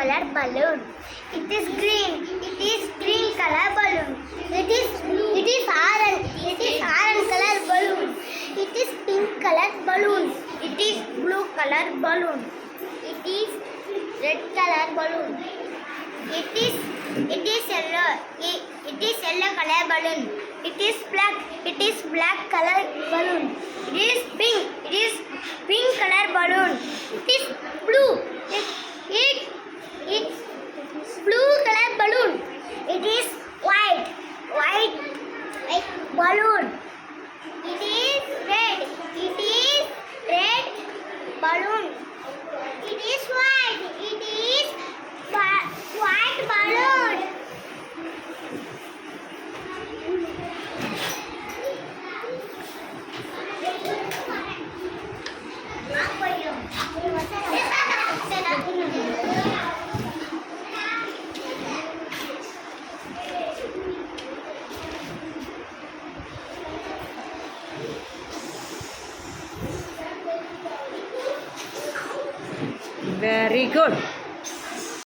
color balloon. It is green. It is green color balloon. It is orange. It is orange color balloon. It is pink color balloon. It is blue color balloon. It is red color balloon. It is yellow. It is yellow color balloon. It is black. It is black color balloon. It is pink. It is pink color balloon. It is blue. It's blue color balloon. It is white balloon. It is red. It is red balloon. It is white. It is white balloon. Very good.